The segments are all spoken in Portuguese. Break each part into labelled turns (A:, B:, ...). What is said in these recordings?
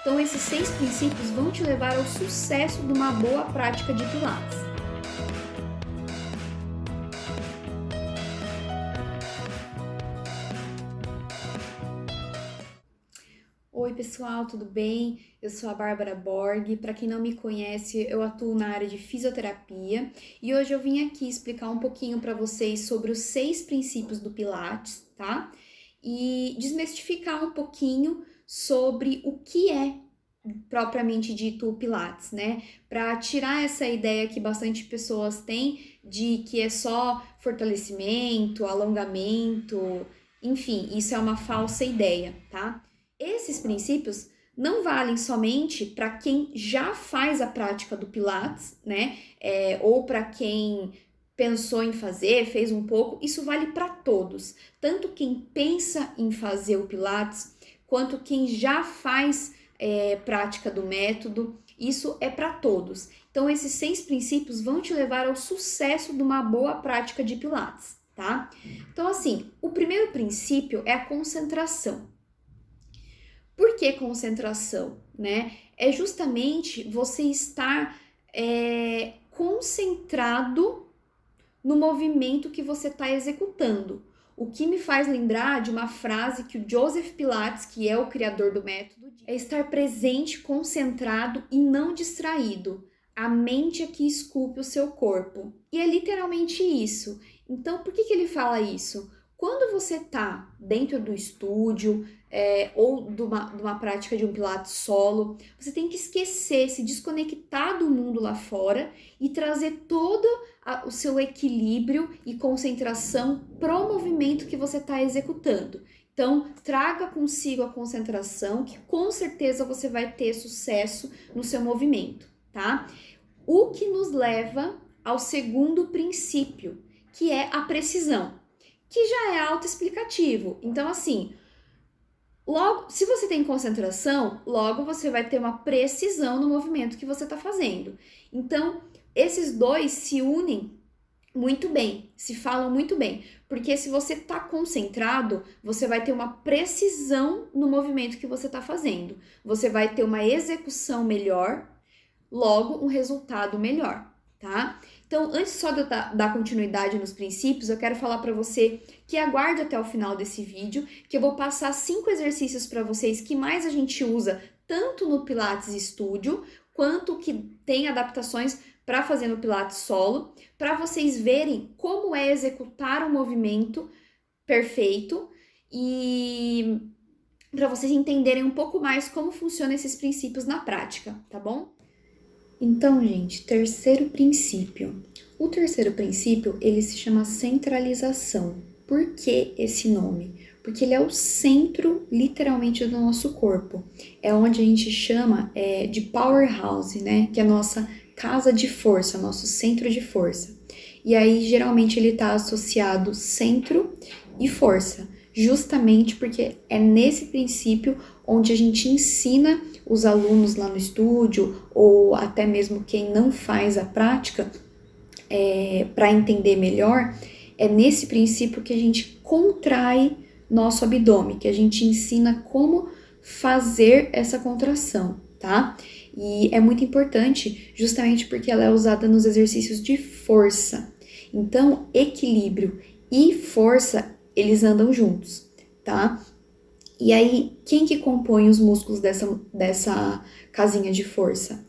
A: Então, esses 6 princípios vão te levar ao sucesso de uma boa prática de Pilates. Oi pessoal, tudo bem? Eu sou a Bárbara Borg. Para quem não me conhece, eu atuo na área de fisioterapia e hoje eu vim aqui explicar um pouquinho para vocês sobre os 6 princípios do Pilates, tá? E desmistificar um pouquinho sobre o que é propriamente dito o Pilates, né? Para tirar essa ideia que bastante pessoas têm de que é só fortalecimento, alongamento, enfim, isso é uma falsa ideia, tá? Esses princípios não valem somente para quem já faz a prática do Pilates, né? Ou para quem pensou em fazer, fez um pouco, isso vale para todos. Tanto quem pensa em fazer o Pilates, quanto quem já faz prática do método, isso é para todos. Então, esses 6 princípios vão te levar ao sucesso de uma boa prática de Pilates, tá? Então, assim, o primeiro princípio é a concentração. Por que concentração, né? É justamente você estar concentrado no movimento que você está executando. O que me faz lembrar de uma frase que o Joseph Pilates, que é o criador do método, é estar presente, concentrado e não distraído. A mente é que esculpe o seu corpo. E é literalmente isso. Então, por que ele fala isso? Quando você está dentro do estúdio ou de uma prática de um Pilates solo, você tem que esquecer, se desconectar do mundo lá fora e trazer todo o seu equilíbrio e concentração pro movimento que você está executando. Então, traga consigo a concentração, que com certeza você vai ter sucesso no seu movimento, tá? O que nos leva ao segundo princípio, que é a precisão, que já é autoexplicativo. Então, assim, logo, se você tem concentração, logo você vai ter uma precisão no movimento que você está fazendo. Então, esses dois se unem muito bem, se falam muito bem, porque se você está concentrado, você vai ter uma precisão no movimento que você está fazendo. Você vai ter uma execução melhor, logo um resultado melhor, tá? Então, antes só de eu dar continuidade nos princípios, eu quero falar para você que aguarde até o final desse vídeo, que eu vou passar 5 exercícios para vocês que mais a gente usa, tanto no Pilates Studio, quanto que tem adaptações para fazer no Pilates solo, para vocês verem como é executar um movimento perfeito e para vocês entenderem um pouco mais como funcionam esses princípios na prática, tá bom? Então, gente, terceiro princípio. O terceiro princípio, ele se chama centralização. Por que esse nome? Porque ele é o centro, literalmente, do nosso corpo. É onde a gente chama de powerhouse, né? Que é a nossa casa de força, nosso centro de força. E aí, geralmente, ele está associado centro e força, justamente porque é nesse princípio onde a gente ensina os alunos lá no estúdio, ou até mesmo quem não faz a prática, para entender melhor, é nesse princípio que a gente contrai nosso abdômen, que a gente ensina como fazer essa contração, tá? E é muito importante justamente porque ela é usada nos exercícios de força. Então, equilíbrio e força, eles andam juntos, tá? E aí, quem que compõe os músculos dessa casinha de força?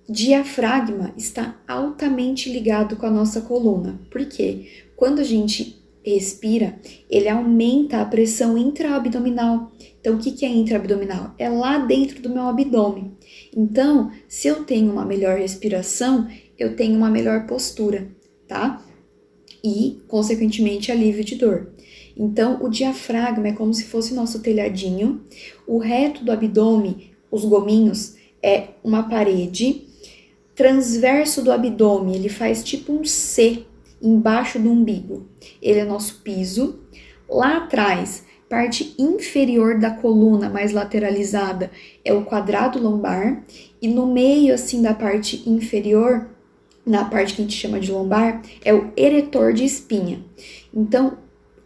A: Diafragma está altamente ligado com a nossa coluna. Por quê? Quando a gente respira, ele aumenta a pressão intraabdominal. Então, o que é intraabdominal? É lá dentro do meu abdômen. Então, se eu tenho uma melhor respiração, eu tenho uma melhor postura, tá? E, consequentemente, alívio de dor. Então, o diafragma é como se fosse nosso telhadinho, o reto do abdômen, os gominhos, é uma parede, transverso do abdômen, ele faz tipo um C embaixo do umbigo, ele é nosso piso. Lá atrás, parte inferior da coluna, mais lateralizada, é o quadrado lombar, e no meio, assim, da parte inferior, na parte que a gente chama de lombar, é o eretor de espinha. Então,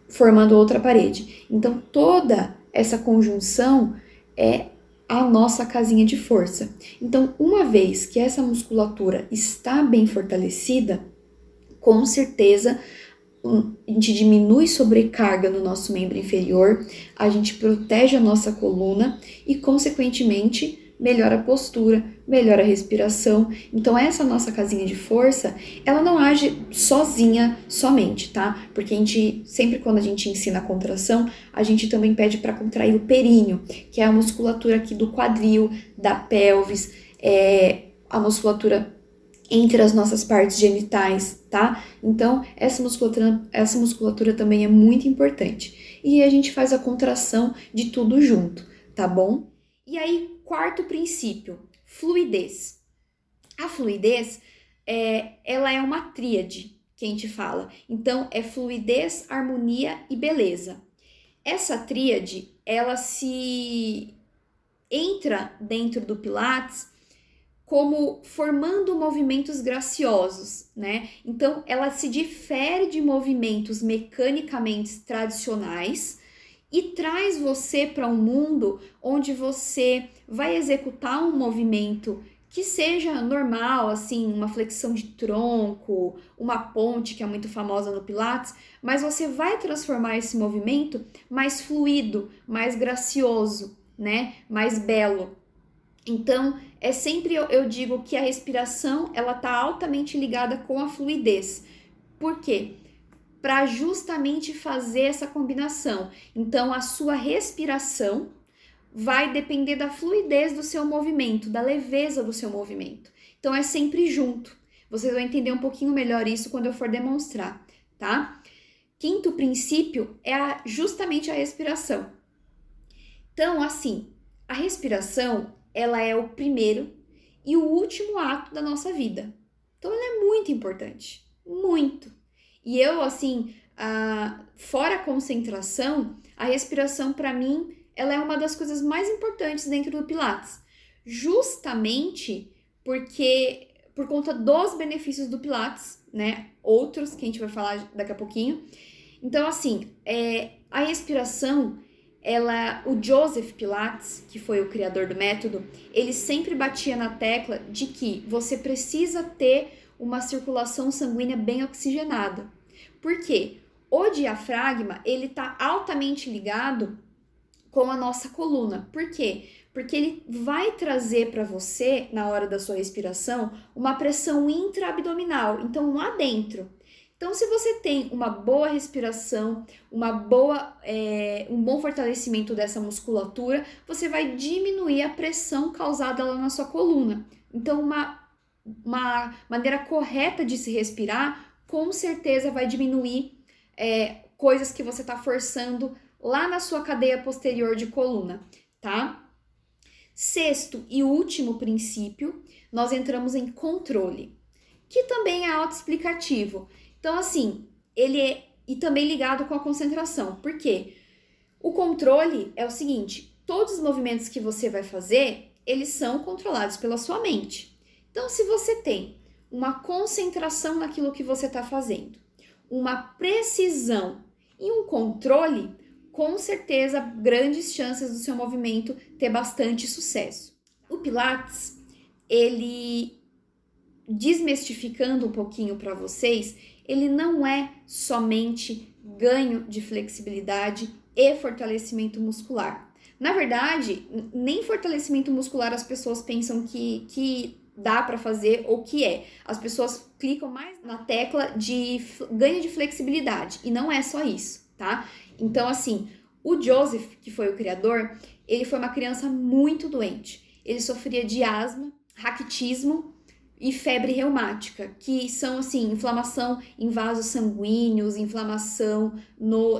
A: formando outra parede. Então, toda essa conjunção é a nossa casinha de força. Então, uma vez que essa musculatura está bem fortalecida, com certeza a gente diminui sobrecarga no nosso membro inferior, a gente protege a nossa coluna e, consequentemente, melhora a postura, melhora a respiração. Então, essa nossa casinha de força, ela não age sozinha, somente, tá? Porque a gente, sempre quando a gente ensina a contração, a gente também pede para contrair o períneo, que é a musculatura aqui do quadril, da pelvis, a musculatura entre as nossas partes genitais, tá? Então, essa musculatura também é muito importante. E a gente faz a contração de tudo junto, tá bom? E aí, quarto princípio, fluidez. A fluidez, ela é uma tríade que a gente fala. Então, é fluidez, harmonia e beleza. Essa tríade, ela se entra dentro do Pilates como formando movimentos graciosos, né? Então, ela se difere de movimentos mecanicamente tradicionais e traz você para um mundo onde você vai executar um movimento que seja normal, assim, uma flexão de tronco, uma ponte, que é muito famosa no Pilates, mas você vai transformar esse movimento mais fluido, mais gracioso, né? Mais belo. Então, sempre eu digo que a respiração, ela tá altamente ligada com a fluidez. Por quê? Para justamente fazer essa combinação. Então, a sua respiração vai depender da fluidez do seu movimento, da leveza do seu movimento. Então, é sempre junto. Vocês vão entender um pouquinho melhor isso quando eu for demonstrar, tá? Quinto princípio é justamente a respiração. Então, assim, a respiração, ela é o primeiro e o último ato da nossa vida. Então, ela é muito importante, muito. E eu, assim, fora a concentração, a respiração, para mim, ela é uma das coisas mais importantes dentro do Pilates. Justamente por conta dos benefícios do Pilates, né? Outros que a gente vai falar daqui a pouquinho. Então, assim, a respiração, o Joseph Pilates, que foi o criador do método, ele sempre batia na tecla de que você precisa ter uma circulação sanguínea bem oxigenada. Por quê? O diafragma, ele está altamente ligado com a nossa coluna. Por quê? Porque ele vai trazer para você, na hora da sua respiração, uma pressão intraabdominal, então lá dentro. Então, se você tem uma boa respiração, um bom fortalecimento dessa musculatura, você vai diminuir a pressão causada lá na sua coluna. Então, uma maneira correta de se respirar, com certeza vai diminuir coisas que você está forçando lá na sua cadeia posterior de coluna, tá? Sexto e último princípio, nós entramos em controle, que também é autoexplicativo. Então, assim, ele e também ligado com a concentração. Por quê? O controle é o seguinte, todos os movimentos que você vai fazer, eles são controlados pela sua mente. Então, se você tem uma concentração naquilo que você está fazendo, uma precisão e um controle, com certeza, grandes chances do seu movimento ter bastante sucesso. O Pilates, ele, desmistificando um pouquinho para vocês, ele não é somente ganho de flexibilidade e fortalecimento muscular. Na verdade, nem fortalecimento muscular as pessoas pensam que dá para fazer ou que é. As pessoas clicam mais na tecla de ganho de flexibilidade e não é só isso, tá? Então, assim, o Joseph, que foi o criador, ele foi uma criança muito doente. Ele sofria de asma, raquitismo e febre reumática, que são, assim, inflamação em vasos sanguíneos, inflamação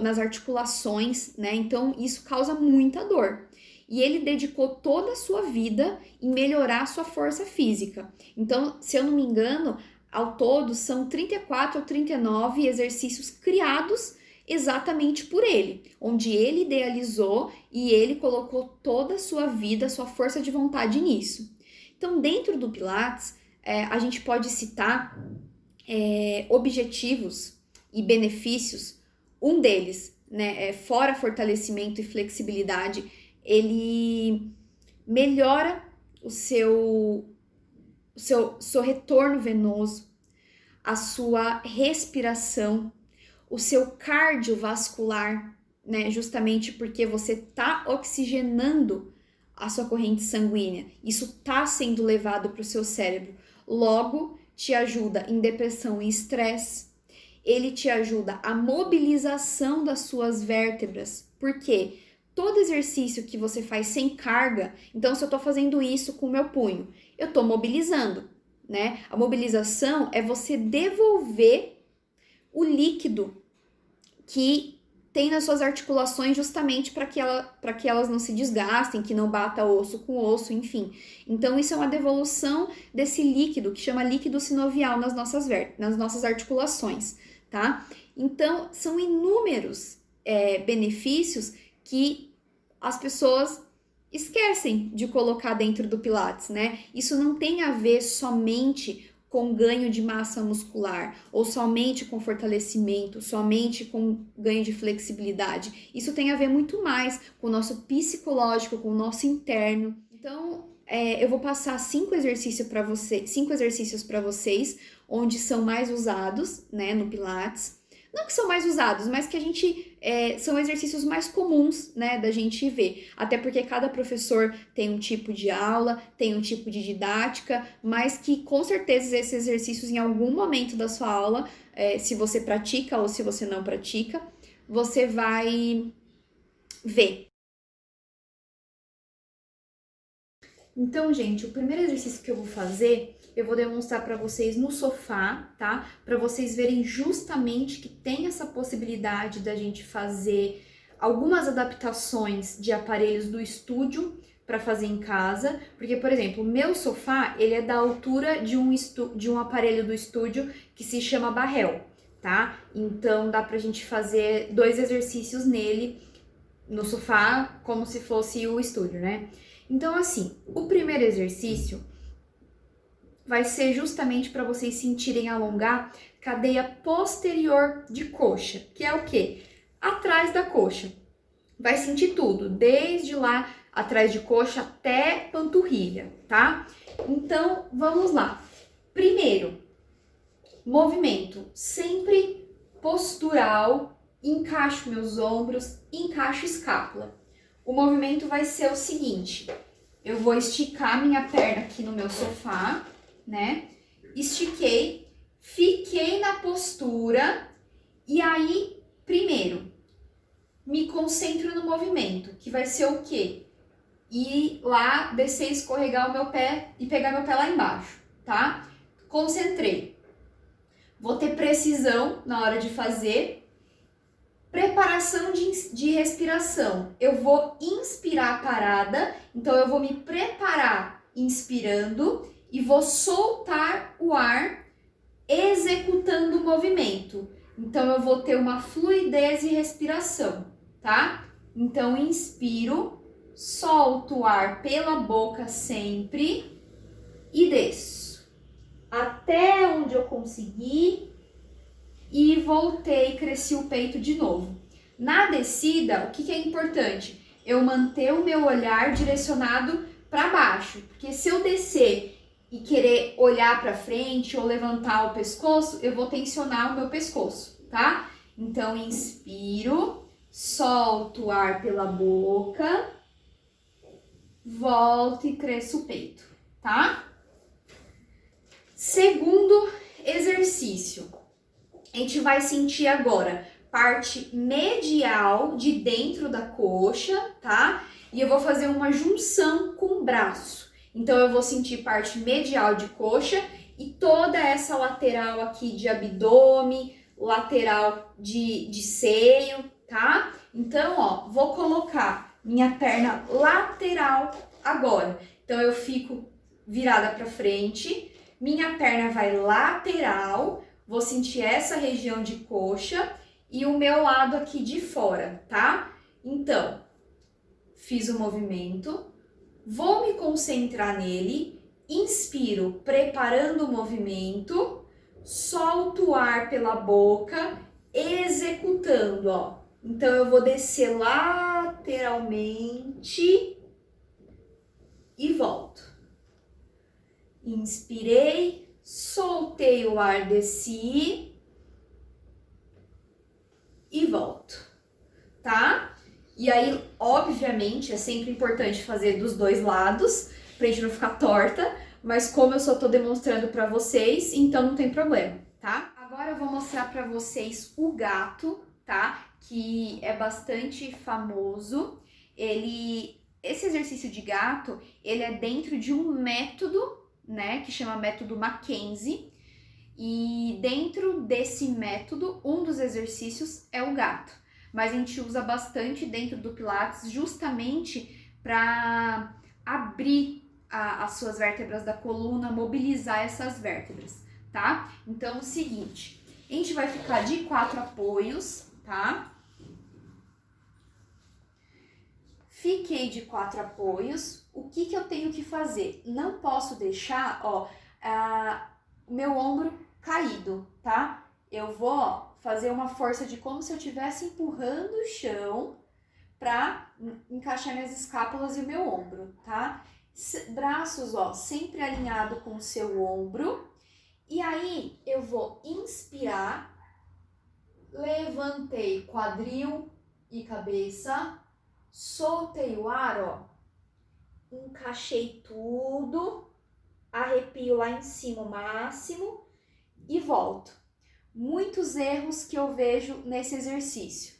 A: nas articulações, né? Então, isso causa muita dor. E ele dedicou toda a sua vida em melhorar a sua força física. Então, se eu não me engano, ao todo são 34 ou 39 exercícios criados exatamente por ele, onde ele idealizou e ele colocou toda a sua vida, sua força de vontade nisso. Então, dentro do Pilates, a gente pode citar objetivos e benefícios. Um deles, né, fora fortalecimento e flexibilidade, ele melhora o seu retorno venoso, a sua respiração, o seu cardiovascular, né? Justamente porque você está oxigenando a sua corrente sanguínea. Isso está sendo levado para o seu cérebro. Logo, te ajuda em depressão e estresse. Ele te ajuda a mobilização das suas vértebras. Por quê? Todo exercício que você faz sem carga, então se eu estou fazendo isso com o meu punho, eu estou mobilizando, né? A mobilização é você devolver o líquido que tem nas suas articulações justamente para que elas não se desgastem, que não bata osso com osso, enfim. Então, isso é uma devolução desse líquido, que chama líquido sinovial nas nossas articulações, tá? Então, são inúmeros benefícios que as pessoas esquecem de colocar dentro do Pilates, né? Isso não tem a ver somente com ganho de massa muscular, ou somente com fortalecimento, somente com ganho de flexibilidade. Isso tem a ver muito mais com o nosso psicológico, com o nosso interno. Então, eu vou passar 5 exercícios para vocês, onde são mais usados, né, no Pilates. Não que são mais usados, mas que a gente são exercícios mais comuns, né, da gente ver. Até porque cada professor tem um tipo de aula, tem um tipo de didática, mas que com certeza esses exercícios em algum momento da sua aula, se você pratica ou se você não pratica, você vai ver. Então, gente, o primeiro exercício que eu vou fazer, eu vou demonstrar para vocês no sofá, tá? Para vocês verem justamente que tem essa possibilidade da gente fazer algumas adaptações de aparelhos do estúdio para fazer em casa, porque, por exemplo, o meu sofá, ele é da altura de um aparelho do estúdio que se chama Barrel, tá? Então, dá pra gente fazer 2 exercícios nele, no sofá, como se fosse o estúdio, né? Então, assim, o primeiro exercício vai ser justamente para vocês sentirem alongar cadeia posterior de coxa, que é o quê? Atrás da coxa. Vai sentir tudo, desde lá atrás de coxa até panturrilha, tá? Então, vamos lá. Primeiro, movimento sempre postural, encaixo meus ombros, encaixo escápula. O movimento vai ser o seguinte, eu vou esticar minha perna aqui no meu sofá, né? Estiquei, fiquei na postura e aí, primeiro, me concentro no movimento, que vai ser o quê? Ir lá, descer, escorregar o meu pé e pegar meu pé lá embaixo, tá? Concentrei. Vou ter precisão na hora de fazer. Preparação de respiração. Eu vou inspirar parada, então eu vou me preparar inspirando e vou soltar o ar executando o movimento. Então eu vou ter uma fluidez e respiração, tá? Então inspiro, solto o ar pela boca sempre e desço até onde eu conseguir. E voltei, cresci o peito de novo. Na descida, o que é importante? Eu manter o meu olhar direcionado para baixo, porque se eu descer e querer olhar para frente ou levantar o pescoço, eu vou tensionar o meu pescoço, tá? Então, inspiro, solto o ar pela boca, volto e cresço o peito, tá? Segundo exercício. A gente vai sentir agora parte medial de dentro da coxa, tá? E eu vou fazer uma junção com o braço. Então, eu vou sentir parte medial de coxa e toda essa lateral aqui de abdômen, lateral de seio, tá? Então, ó, vou colocar minha perna lateral agora. Então, eu fico virada para frente, minha perna vai lateral. Vou sentir essa região de coxa e o meu lado aqui de fora, tá? Então, fiz o movimento, vou me concentrar nele, inspiro, preparando o movimento, solto o ar pela boca, executando, ó. Então, eu vou descer lateralmente e volto. Inspirei, soltei o ar, desci e volto, tá? E aí, obviamente, é sempre importante fazer dos dois lados, pra gente não ficar torta, mas como eu só tô demonstrando pra vocês, então não tem problema, tá? Agora eu vou mostrar pra vocês o gato, tá? Que é bastante famoso. Esse exercício de gato, ele é dentro de um método, né, que chama método Mackenzie. E dentro desse método, um dos exercícios é o gato. Mas a gente usa bastante dentro do Pilates justamente para abrir as suas vértebras da coluna, mobilizar essas vértebras, tá? Então é o seguinte, a gente vai ficar de 4 apoios, tá? Fiquei de 4 apoios. O que eu tenho que fazer? Não posso deixar, ó, o meu ombro caído, tá? Eu vou, ó, fazer uma força de como se eu estivesse empurrando o chão pra encaixar minhas escápulas e o meu ombro, tá? Braços, ó, sempre alinhado com o seu ombro. E aí eu vou inspirar, levantei quadril e cabeça, soltei o ar, ó, encaixei tudo, arrepio lá em cima o máximo e volto. Muitos erros que eu vejo nesse exercício.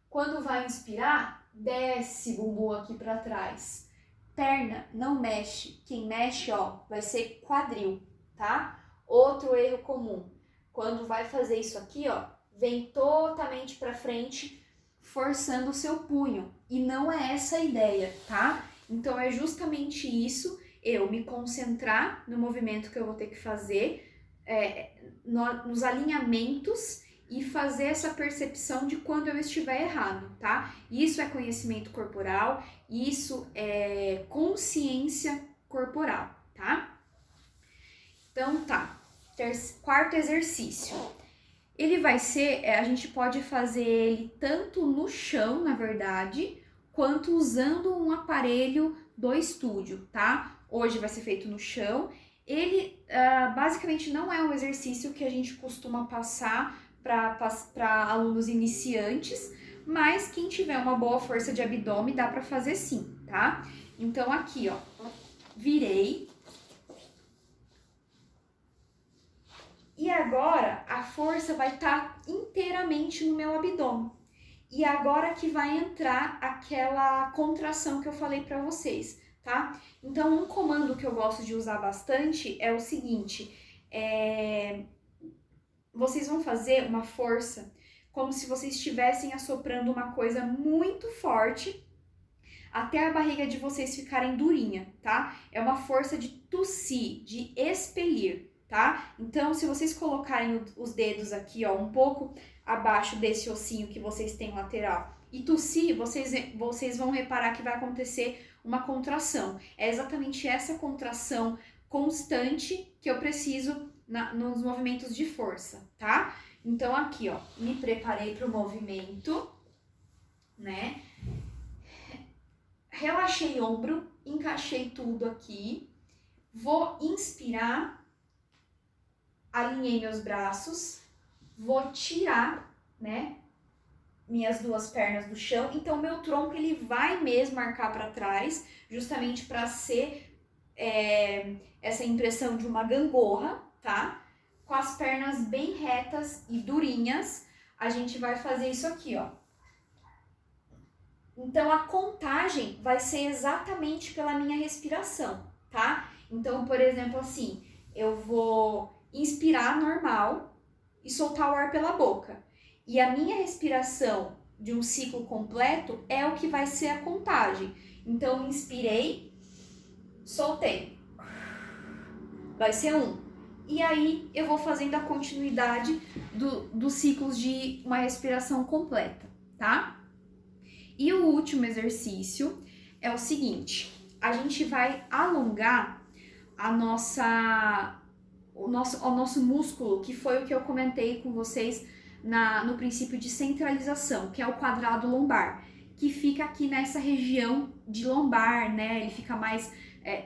A: Quando vai inspirar, desce bumbum aqui para trás. Perna não mexe. Quem mexe, ó, vai ser quadril, tá? Outro erro comum. Quando vai fazer isso aqui, ó, vem totalmente para frente, forçando o seu punho. E não é essa a ideia, tá? Então é justamente isso, eu me concentrar no movimento que eu vou ter que fazer, nos alinhamentos e fazer essa percepção de quando eu estiver errado, tá? Isso é conhecimento corporal, isso é consciência corporal, tá? Então tá, quarto exercício. Ele vai ser, a gente pode fazer ele tanto no chão, na verdade, quanto usando um aparelho do estúdio, tá? Hoje vai ser feito no chão. Ele basicamente não é um exercício que a gente costuma passar para alunos iniciantes, mas quem tiver uma boa força de abdômen dá para fazer sim, tá? Então aqui, ó, virei. E agora a força vai estar inteiramente no meu abdômen. E agora que vai entrar aquela contração que eu falei para vocês, tá? Então, um comando que eu gosto de usar bastante é o seguinte, vocês vão fazer uma força como se vocês estivessem assoprando uma coisa muito forte até a barriga de vocês ficarem durinha, tá? É uma força de tossir, de expelir, tá? Então, se vocês colocarem os dedos aqui, ó, um pouco abaixo desse ossinho que vocês têm lateral e tossir, vocês vão reparar que vai acontecer uma contração. É exatamente essa contração constante que eu preciso nos movimentos de força, tá? Então, aqui, ó, me preparei para o movimento, né? Relaxei ombro, encaixei tudo aqui. Vou inspirar, alinhei meus braços, vou tirar, né, minhas duas pernas do chão. Então, meu tronco, ele vai mesmo marcar para trás, justamente para ser essa impressão de uma gangorra, tá? Com as pernas bem retas e durinhas, a gente vai fazer isso aqui, ó. Então, a contagem vai ser exatamente pela minha respiração, tá? Então, por exemplo, assim, eu vou inspirar normal e soltar o ar pela boca. E a minha respiração de um ciclo completo é o que vai ser a contagem. Então, inspirei, soltei. Vai ser 1. E aí, eu vou fazendo a continuidade dos ciclos de uma respiração completa, tá? E o último exercício é o seguinte, a gente vai alongar o nosso músculo, que foi o que eu comentei com vocês no princípio de centralização, que é o quadrado lombar, que fica aqui nessa região de lombar, né? Ele fica mais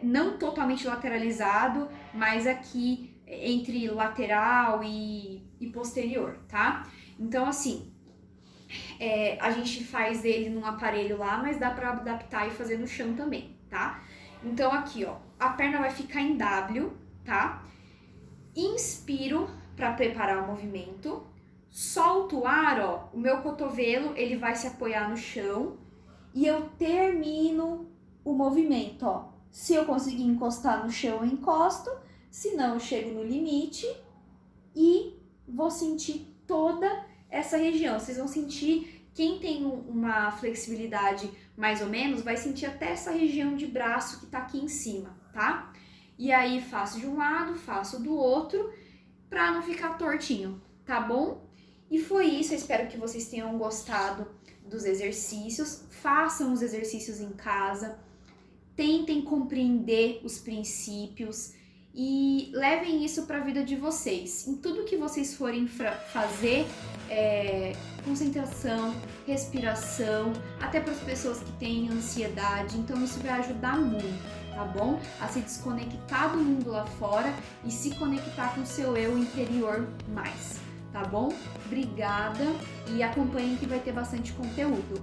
A: não totalmente lateralizado, mas aqui entre lateral e posterior, tá? Então, assim, a gente faz ele num aparelho lá, mas dá pra adaptar e fazer no chão também, tá? Então, aqui, ó, a perna vai ficar em W, tá? Inspiro para preparar o movimento, solto o ar, ó, o meu cotovelo, ele vai se apoiar no chão e eu termino o movimento, ó. Se eu conseguir encostar no chão, eu encosto, se não, eu chego no limite e vou sentir toda essa região. Vocês vão sentir, quem tem uma flexibilidade mais ou menos, vai sentir até essa região de braço que tá aqui em cima, tá? E aí faço de um lado, faço do outro, pra não ficar tortinho, tá bom? E foi isso, eu espero que vocês tenham gostado dos exercícios. Façam os exercícios em casa, tentem compreender os princípios e levem isso para a vida de vocês. Em tudo que vocês forem fazer, concentração, respiração, até para as pessoas que têm ansiedade, então isso vai ajudar muito, tá bom? A se desconectar do mundo lá fora e se conectar com o seu eu interior mais, tá bom? Obrigada e acompanhem que vai ter bastante conteúdo.